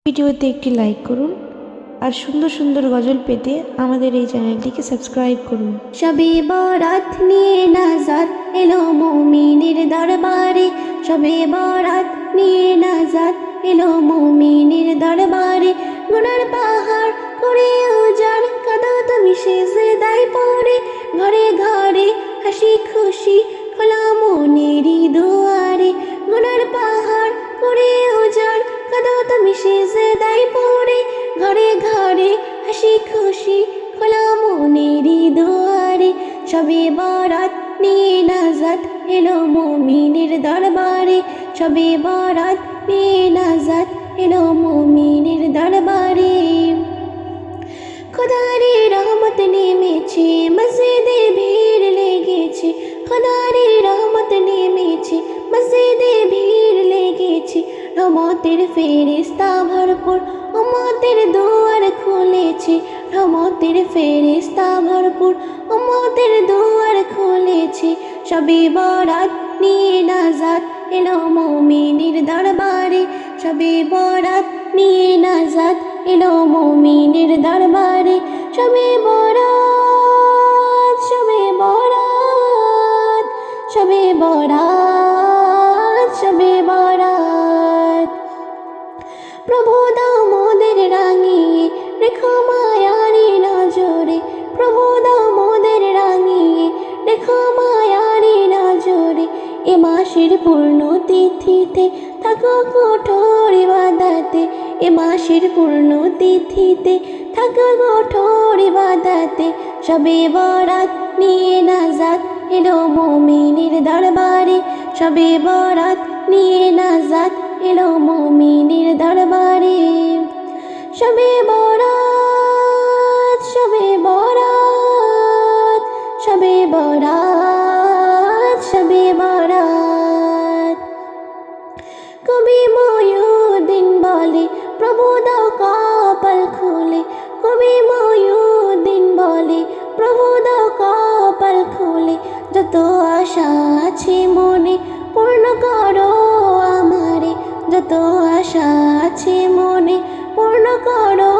ভিডিওতে একটি লাইক করুন আর সুন্দর সুন্দর গজল পেতে আমাদের এই চ্যানেলটিকে সাবস্ক্রাইব করুন। শবে বরাত নিয়ে নাজাত এলো মুমিনের দরবারে, শবে বরাত নিয়ে নাজাত এলো মুমিনের দরবারে। গুনার পাহাড় করে উজাড় কাঁদো তুমি সিজদায় পড়ে, ঘরে ঘরে হাসি খুশি খোলা মনেরই দুয়ারে। গুনার পাহাড় করে উজাড় কাঁদো তুমি সিজদায় পড়ে, ঘরে ঘরে হাসি খুশি খোলা মনেরই দুয়ারে। শবে বরাত নিয়ে নাজাত এলো মুমিনের দরবারে, শবে বরাত নিয়ে নাজাত এলো মুমিনের দরবারে। খোদারে রহমত নেমেছে, মসজিদে ভিড় লেগেছে, খোদারে রহমত নেমেছে, মসজিদে ভিড় লেগেছে। রহমতের ফেরেশতা ভরপুর উম্মতের দুয়ার খুলেছে, রহমতের ফেরেশতা ভরপুর উম্মতের দুয়ার খুলেছে। শবে বরাত নিয়ে নাজাত এলো মুমিনের দরবারে, শবে বরাত নিয়ে নাজাত এলো মুমিনের দরবারে। শবে বরাত, শবে বরাত, শবে বরাত, শবে বরাত। প্রভু দাও মোদের রাঙিয়ে রেখো মায়ারি নজরে, প্রভু দাও মোদের রাঙিয়ে রেখো মায়ারি নজরে। এ মাসের পূর্ণ তিথিতে থাকো কঠোর ইবাদতে, এ মাসের পূর্ণ তিথিতে থাকো কঠোর ইবাদতে। শবে বরাত নিয়ে নাজাত এলো মুমিনের দরবারে, শবে বরাত নিয়ে নাজাত এলো মুমিনের দরবারে। শবে বরাত, শবে বরাত, শবে বরাত, শবে বরাত। কবি ময়ূরদিন বলে প্রভু দাও কপাল খুলে, কবি ময়ূরদিন বলে প্রভু দাও কপাল খুলে। যত আশা আছে মনে পূর্ণ করো আমারে, যত আশা আছে মনে পূর্ণ করো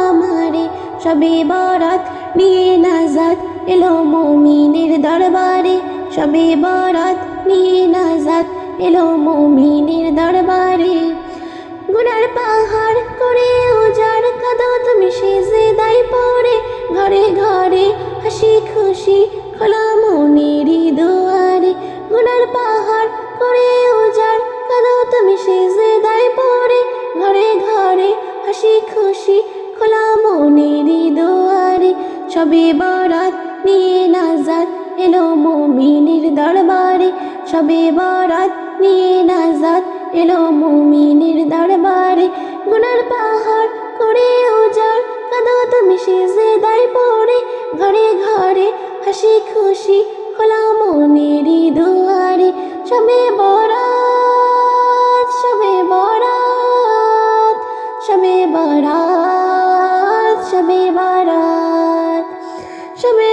আমারে। শবে বরাত নিয়ে নাজাত এলো মুমিনের দরবারে, শবে বরাত নিয়ে নাজাত এলো মুমিনের দরবারে। গুনার পাহাড় করে উজাড় কাঁদো তুমি সিজদায় পড়ে, ঘরে ঘরে হাসি খুশি খোলা মনেরই দুয়ারে। গুনার পাহাড় করে উজাড় কাঁদো তুমি সিজদায় পড়ে, ঘরে ঘরে হাসি খুশি খোলা মনেরই দুয়ারে। শবে বরাত নিয়ে নাজাত এলো মুমিনের দরবারে, শবে বরাত নিয়ে নাজাত এলো মুমিনের দরবারে। গুনার পাহাড় করে উজাড় কাঁদো তুমি সিজদায় পড়ে, ঘরে ঘরে হাসি খুশি খোলা মনেরই দুয়ারে। শবে বরাত, শবে বরাত, শবে বরাত, শবে বরাত, শবে